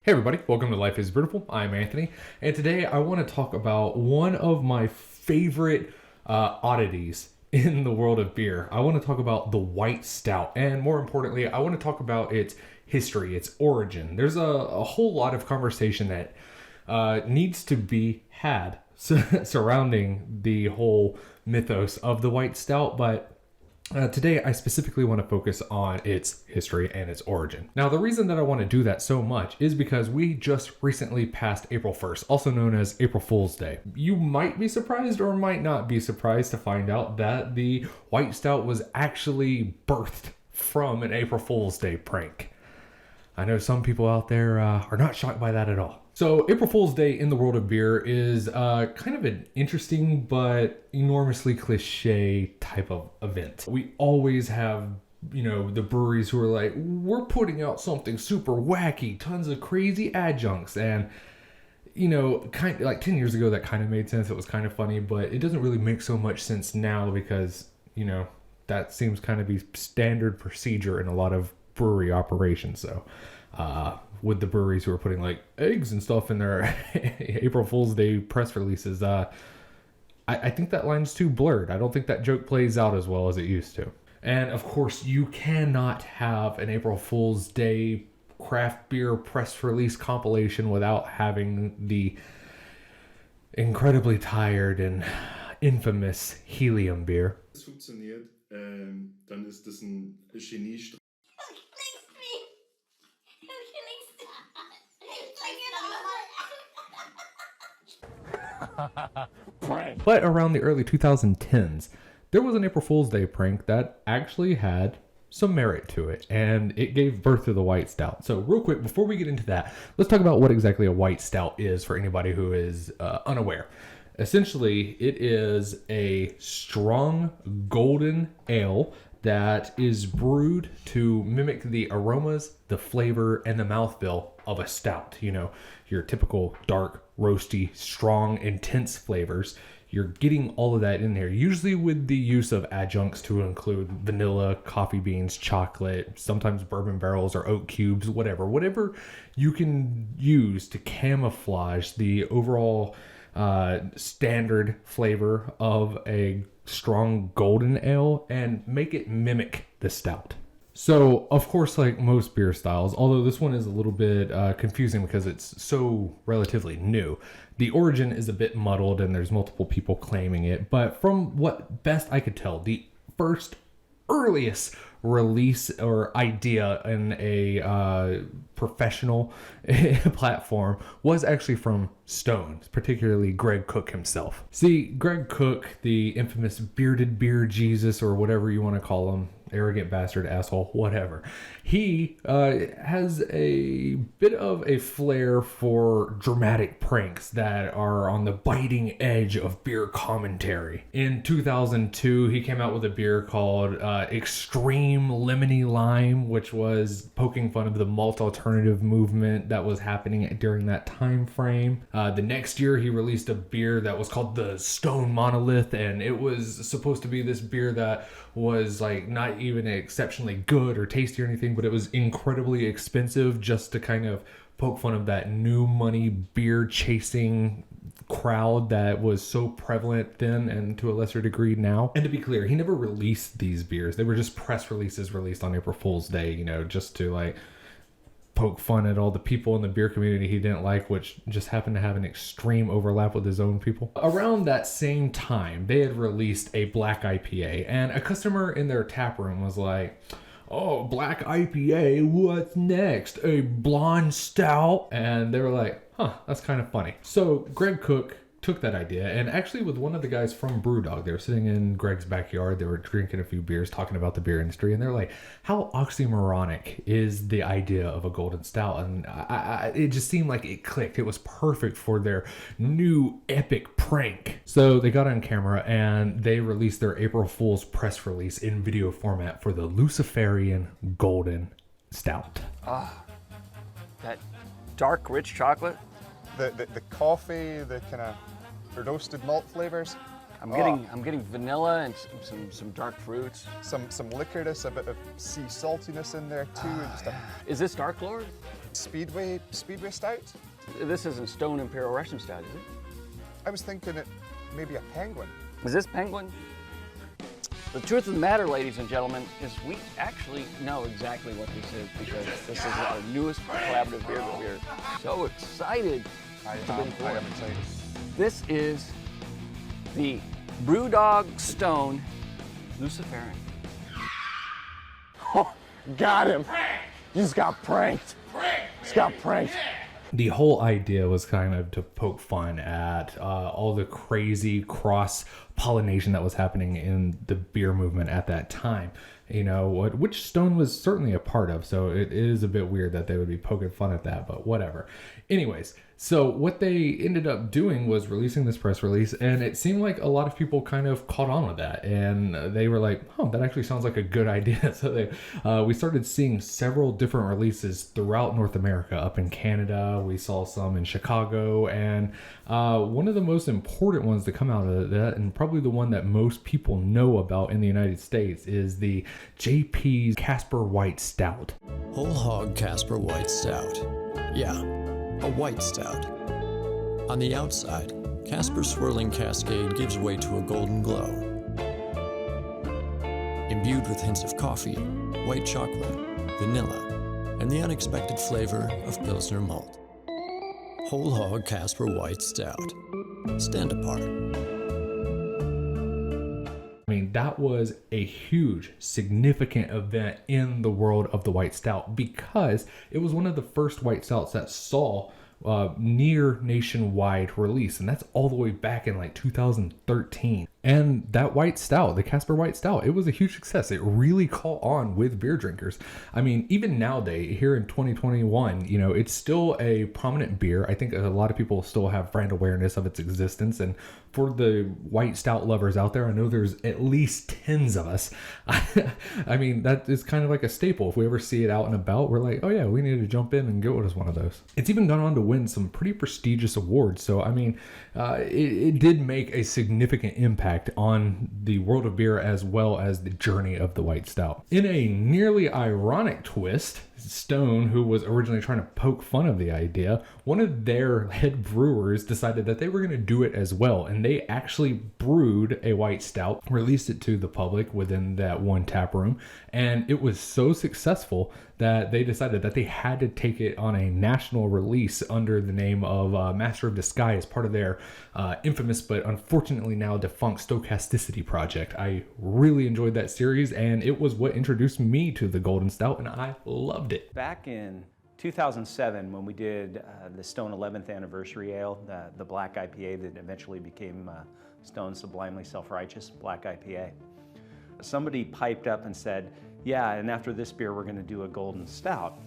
Hey everybody, welcome to Life is Beautiful. I'm Anthony, and today I want to talk about one of my favorite oddities in the world of beer. I want to talk about the White Stout, and more importantly, I want to talk about its history, its origin. There's a whole lot of conversation that needs to be had surrounding the whole mythos of the White Stout, but today, I specifically want to focus on its history and its origin. Now, the reason that I want to do that so much is because we just recently passed April 1st, also known as April Fool's Day. You might be surprised or might not be surprised to find out that the White Stout was actually birthed from an April Fool's Day prank. I know some people out there are not shocked by that at all. So April Fool's Day in the world of beer is kind of an interesting but enormously cliche type of event. We always have, the breweries who are like, we're putting out something super wacky, tons of crazy adjuncts. And, kind of like 10 years ago, that kind of made sense. It was kind of funny, but it doesn't really make so much sense now because, that seems kind of be standard procedure in a lot of brewery operations. So, with the breweries who are putting like eggs and stuff in their April Fool's Day press releases, I think that line's too blurred. I don't think that joke plays out as well as it used to. And of course, you cannot have an April Fool's Day craft beer press release compilation without having the incredibly tired and infamous helium beer. Es funktioniert, dann ist das ein Geniestreich. But around the early 2010s, there was an April Fool's Day prank that actually had some merit to it, and it gave birth to the White Stout. So real quick, before we get into that, let's talk about what exactly a White Stout is for anybody who is unaware. Essentially, it is a strong golden ale that is brewed to mimic the aromas, the flavor, and the mouthfeel of a stout. Your typical dark, roasty, strong, intense flavors. You're getting all of that in there, usually with the use of adjuncts to include vanilla, coffee beans, chocolate, sometimes bourbon barrels or oak cubes, whatever you can use to camouflage the overall standard flavor of a strong golden ale and make it mimic the stout. So, of course, like most beer styles, although this one is a little bit confusing because it's so relatively new, the origin is a bit muddled and there's multiple people claiming it. But from what best I could tell, the first earliest release or idea in a professional platform was actually from Stones, particularly Greg Cook himself. See, Greg Cook, the infamous bearded beer Jesus, or whatever you want to call him, arrogant bastard, asshole, whatever. He has a bit of a flair for dramatic pranks that are on the biting edge of beer commentary. In 2002, he came out with a beer called Extreme Lemony Lime, which was poking fun of the malt alternative movement that was happening during that time frame. The next year, he released a beer that was called the Stone Monolith, and it was supposed to be this beer that was like not even exceptionally good or tasty or anything, but it was incredibly expensive just to kind of poke fun of that new money beer chasing crowd that was so prevalent then and to a lesser degree now. And to be clear, he never released these beers. They were just press releases released on April Fool's Day, just to like poke fun at all the people in the beer community he didn't like, which just happened to have an extreme overlap with his own people. Around that same time, they had released a black IPA, and a customer in their tap room was like, "Oh, black IPA, what's next? A blonde stout?" And they were like, that's kind of funny. So Greg Cook took that idea, and actually with one of the guys from Brewdog, they were sitting in Greg's backyard, they were drinking a few beers, talking about the beer industry, and they're like, how oxymoronic is the idea of a golden stout? And it just seemed like it clicked. It was perfect for their new epic prank. So they got on camera and they released their April Fool's press release in video format for the Luciferian Golden Stout. That dark, rich chocolate. The coffee, the kind of roasted malt flavors. I'm getting vanilla and some dark fruits. Some licorice, a bit of sea saltiness in there too. Is this Dark Lord? Speedway Stout? This isn't Stone Imperial Russian Stout, is it? I was thinking it maybe a penguin. Is this Penguin? The truth of the matter, ladies and gentlemen, is we actually know exactly what this is because this is our newest collaborative beer that we're so excited to bring forward. I am excited. This is the Brewdog Stone Luciferian. Oh, got him. You just got pranked. Just got pranked. The whole idea was kind of to poke fun at all the crazy cross-pollination that was happening in the beer movement at that time. You know, which Stone was certainly a part of, so it is a bit weird that they would be poking fun at that, but whatever. Anyways, so what they ended up doing was releasing this press release, and it seemed like a lot of people kind of caught on with that, and they were like, oh, that actually sounds like a good idea. So we started seeing several different releases throughout North America. Up in Canada, we saw some in Chicago, and one of the most important ones to come out of that, and probably the one that most people know about in the United States, is the JP's Casper White Stout. Whole hog Casper White Stout. Yeah, a white stout. On the outside, Casper's swirling cascade gives way to a golden glow. Imbued with hints of coffee, white chocolate, vanilla, and the unexpected flavor of Pilsner malt. Whole hog Casper White Stout. Stand apart. I mean, that was a huge, significant event in the world of the white stout because it was one of the first white stouts that saw near nationwide release, and that's all the way back in like 2013. And that white stout, the Casper White Stout, it was a huge success. It really caught on with beer drinkers. I mean, even nowadays, here in 2021, you know, it's still a prominent beer. I think a lot of people still have brand awareness of its existence. And for the white stout lovers out there, I know there's at least tens of us. I mean, that is kind of like a staple. If we ever see it out and about, we're like, oh yeah, we need to jump in and get us one of those. It's even gone on to win some pretty prestigious awards. So, I mean, it did make a significant impact on the world of beer as well as the journey of the white stout. In a nearly ironic twist, Stone, who was originally trying to poke fun of the idea, one of their head brewers decided that they were going to do it as well, and they actually brewed a white stout, released it to the public within that one tap room, and it was so successful that they decided that they had to take it on a national release under the name of Master of Disguise, part of their infamous but unfortunately now defunct Stochasticity project. I really enjoyed that series, and it was what introduced me to the Golden Stout, and I loved it. Back in 2007, when we did the Stone 11th Anniversary Ale, the Black IPA that eventually became Stone Sublimely Self-Righteous Black IPA, somebody piped up and said, yeah, and after this beer, we're going to do a Golden Stout.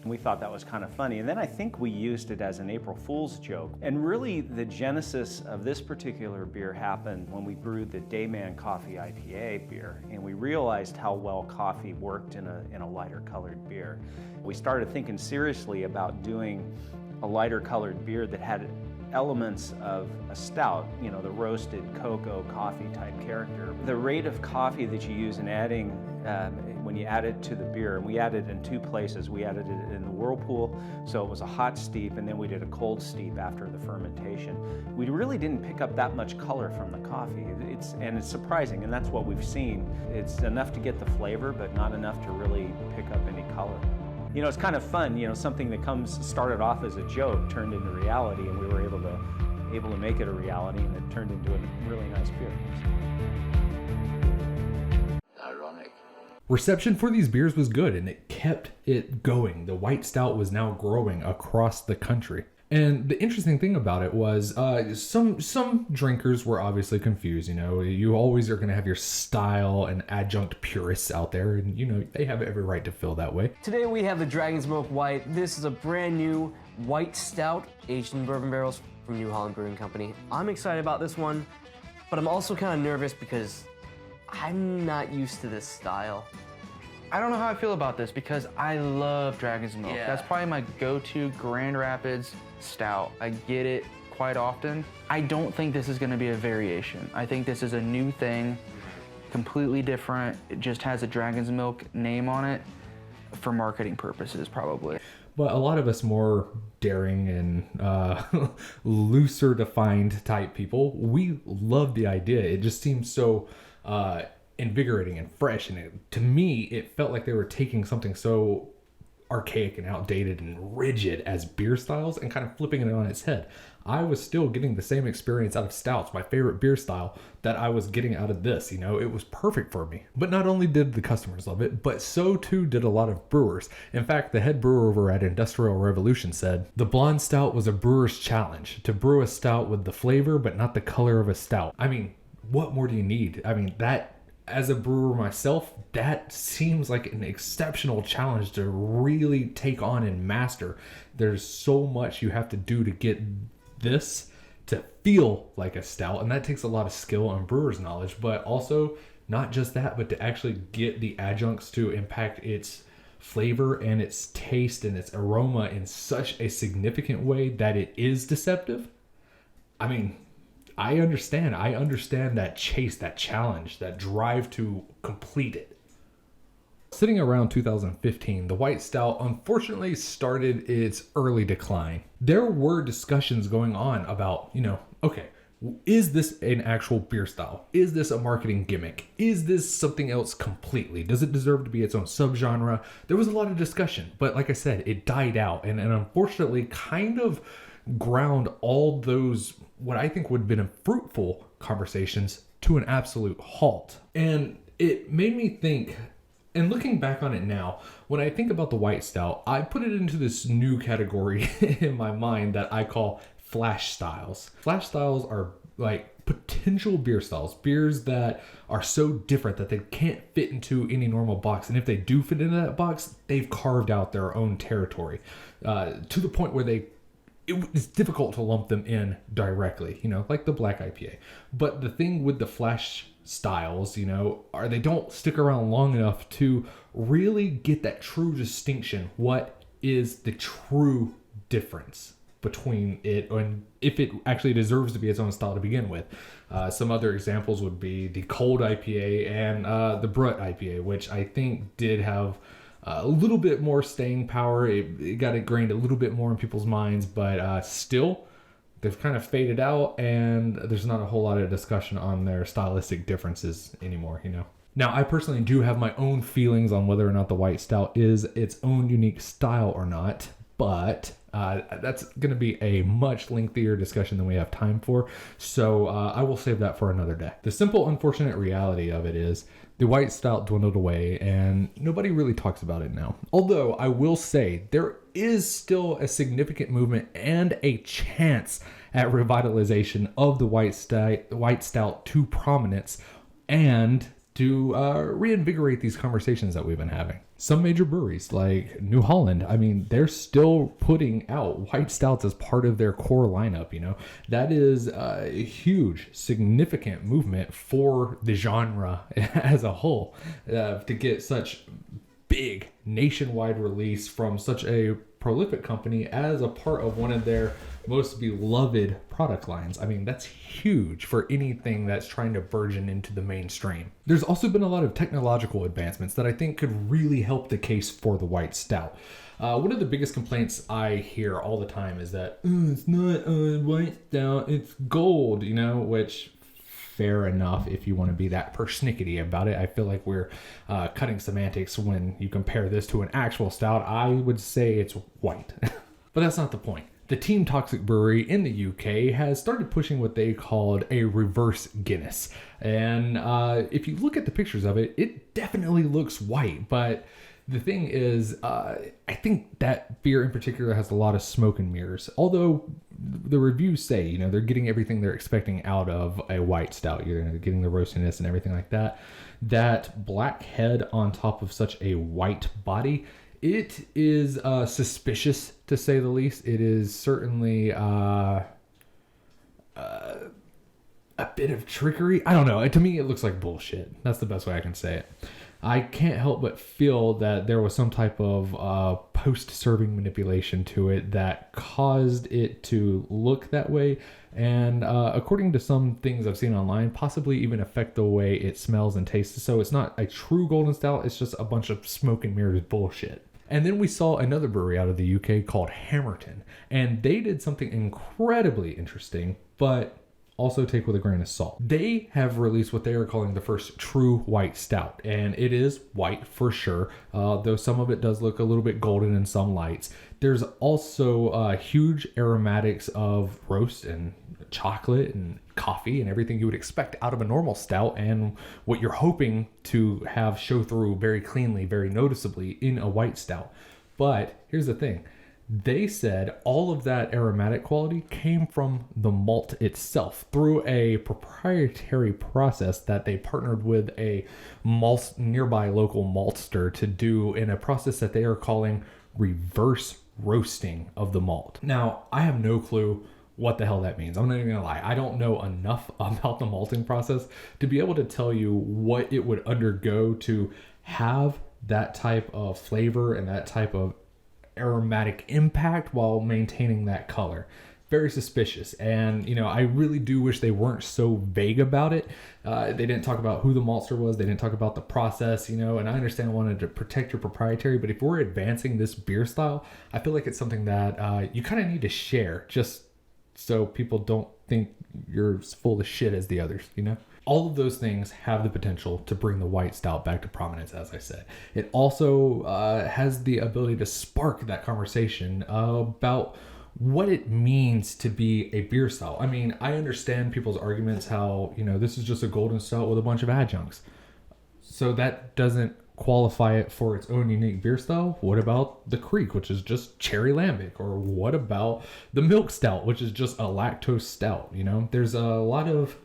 And we thought that was kind of funny. And then I think we used it as an April Fool's joke. And really, the genesis of this particular beer happened when we brewed the Dayman Coffee IPA beer. And we realized how well coffee worked in a lighter colored beer. We started thinking seriously about doing a lighter colored beer that had elements of a stout, you know, the roasted cocoa coffee type character. The rate of coffee that you use in adding, when you add it to the beer, and we added it in two places. We added it in the whirlpool, so it was a hot steep, and then we did a cold steep after the fermentation. We really didn't pick up that much color from the coffee. It's surprising, and that's what we've seen. It's enough to get the flavor, but not enough to really pick up any color. You know, it's kind of fun, you know, something that started off as a joke turned into reality, and we were able to make it a reality, and it turned into a really nice beer. Ironic. Reception for these beers was good, and it kept it going. The white stout was now growing across the country. And the interesting thing about it was some drinkers were obviously confused. You know, you always are going to have your style and adjunct purists out there, and you know, they have every right to feel that way. Today we have the Dragon's Milk White. This is a brand new white stout aged in bourbon barrels from New Holland Brewing Company. I'm excited about this one, but I'm also kind of nervous because I'm not used to this style. I don't know how I feel about this because I love Dragon's Milk. Yeah. That's probably my go-to Grand Rapids stout. I get it quite often. I don't think this is gonna be a variation. I think this is a new thing, completely different. It just has a Dragon's Milk name on it for marketing purposes, probably. But a lot of us more daring and looser defined type people, we love the idea. It just seems so invigorating and fresh. And to me, it felt like they were taking something so archaic and outdated and rigid as beer styles and kind of flipping it on its head. I was still getting the same experience out of stouts, my favorite beer style, that I was getting out of this. You know, it was perfect for me. But not only did the customers love it, but so too did a lot of brewers. In fact, the head brewer over at Industrial Revolution said, "The blonde stout was a brewer's challenge, to brew a stout with the flavor but not the color of a stout." I mean, what more do you need? I mean, that, as a brewer myself, that seems like an exceptional challenge to really take on and master. There's so much you have to do to get this to feel like a stout, and that takes a lot of skill and brewer's knowledge, but also not just that, but to actually get the adjuncts to impact its flavor and its taste and its aroma in such a significant way that it is deceptive. I mean, I understand that chase, that challenge, that drive to complete it. Sitting around 2015, the White Stout unfortunately started its early decline. There were discussions going on about, okay, is this an actual beer style? Is this a marketing gimmick? Is this something else completely? Does it deserve to be its own subgenre? There was a lot of discussion, but like I said, it died out and unfortunately kind of ground all those, what I think would have been fruitful conversations, to an absolute halt. And it made me think, and looking back on it now, when I think about the White Stout, I put it into this new category in my mind that I call flash styles. Flash styles are like potential beer styles, beers that are so different that they can't fit into any normal box. And if they do fit into that box, they've carved out their own territory to the point where it's difficult to lump them in directly, like the black IPA. But the thing with the flash styles, are they don't stick around long enough to really get that true distinction. What is the true difference between it and if it actually deserves to be its own style to begin with? Some other examples would be the cold IPA and the Brut IPA, which I think did have a little bit more staying power. It got ingrained a little bit more in people's minds, but still, they've kind of faded out, and there's not a whole lot of discussion on their stylistic differences anymore, Now, I personally do have my own feelings on whether or not the White Stout is its own unique style or not, but that's going to be a much lengthier discussion than we have time for, so I will save that for another day. The simple, unfortunate reality of it is the White Stout dwindled away, and nobody really talks about it now. Although, I will say, there is still a significant movement and a chance at revitalization of the White Stout to prominence and to reinvigorate these conversations that we've been having. Some major breweries like New Holland, they're still putting out White Stouts as part of their core lineup, That is a huge, significant movement for the genre as a whole, to get such big nationwide release from such a prolific company as a part of one of their most beloved product lines. That's huge for anything that's trying to burgeon into the mainstream. There's also been a lot of technological advancements that I think could really help the case for the White Stout. One of the biggest complaints I hear all the time is that it's not a White Stout, it's gold, which fair enough if you want to be that persnickety about it. I feel like we're cutting semantics when you compare this to an actual stout. I would say it's white, but that's not the point. The Team Toxic Brewery in the UK has started pushing what they called a reverse Guinness. And if you look at the pictures of it, it definitely looks white. But the thing is, I think that beer in particular has a lot of smoke and mirrors. Although the reviews say, they're getting everything they're expecting out of a white stout. You're getting the roastiness and everything like that. That black head on top of such a white body, it is suspicious, to say the least. It is certainly a bit of trickery. I don't know. To me, it looks like bullshit. That's the best way I can say it. I can't help but feel that there was some type of post-serving manipulation to it that caused it to look that way. And according to some things I've seen online, possibly even affect the way it smells and tastes. So it's not a true golden stout. It's just a bunch of smoke and mirrors bullshit. And then we saw another brewery out of the UK called Hammerton, and they did something incredibly interesting, but also take with a grain of salt. They have released what they are calling the first true white stout, and it is white for sure, though some of it does look a little bit golden in some lights. There's also huge aromatics of roast and chocolate and coffee and everything you would expect out of a normal stout, and what you're hoping to have show through very cleanly, very noticeably in a white stout. But here's the thing. They said all of that aromatic quality came from the malt itself through a proprietary process that they partnered with a nearby local maltster to do, in a process that they are calling reverse roasting of the malt. Now, I have no clue what the hell that means. I'm not even gonna lie. I don't know enough about the malting process to be able to tell you what it would undergo to have that type of flavor and that type of aromatic impact while maintaining that color. Very suspicious, and I really do wish they weren't so vague about it. They didn't talk about who the maltster was, they didn't talk about the process, and I understand wanting to protect your proprietary, but if we're advancing this beer style, I feel like it's something that you kind of need to share, just so people don't think you're as full of shit as the others. All of those things have the potential to bring the white stout back to prominence, as I said. It also has the ability to spark that conversation about what it means to be a beer style. I mean, I understand people's arguments how, this is just a golden stout with a bunch of adjuncts. So that doesn't qualify it for its own unique beer style. What about the Creek, which is just cherry lambic? Or what about the Milk Stout, which is just a lactose stout? There's a lot of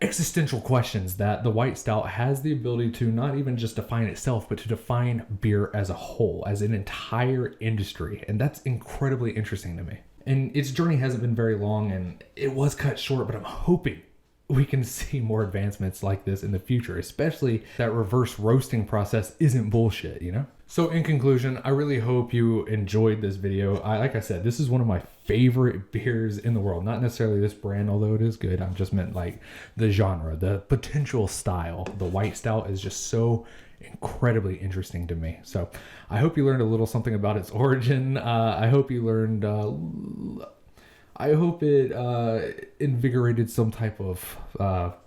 existential questions that the white stout has the ability to not even just define itself, but to define beer as a whole, as an entire industry. And that's incredibly interesting to me. And its journey hasn't been very long, and it was cut short, but I'm hoping we can see more advancements like this in the future, especially that reverse roasting process isn't bullshit, So in conclusion, I really hope you enjoyed this video. Like I said, this is one of my favorite beers in the world. Not necessarily this brand, although it is good. I just meant like the genre, the potential style. The white stout is just so incredibly interesting to me. So I hope you learned a little something about its origin. I hope you learned... I hope it invigorated some type of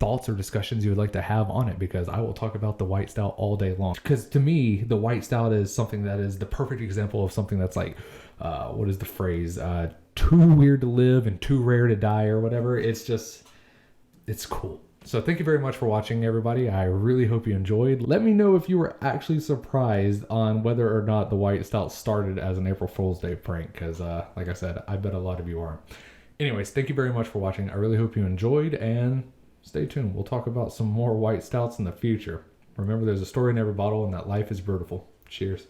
thoughts or discussions you would like to have on it, because I will talk about the white stout all day long. Because to me, the white stout is something that is the perfect example of something that's like, what is the phrase? Too weird to live and too rare to die, or whatever. It's cool. So thank you very much for watching, everybody. I really hope you enjoyed. Let me know if you were actually surprised on whether or not the white stout started as an April Fool's Day prank, because like I said, I bet a lot of you aren't. Anyways, thank you very much for watching. I really hope you enjoyed, and stay tuned. We'll talk about some more white stouts in the future. Remember, there's a story in every bottle, and that life is beautiful. Cheers.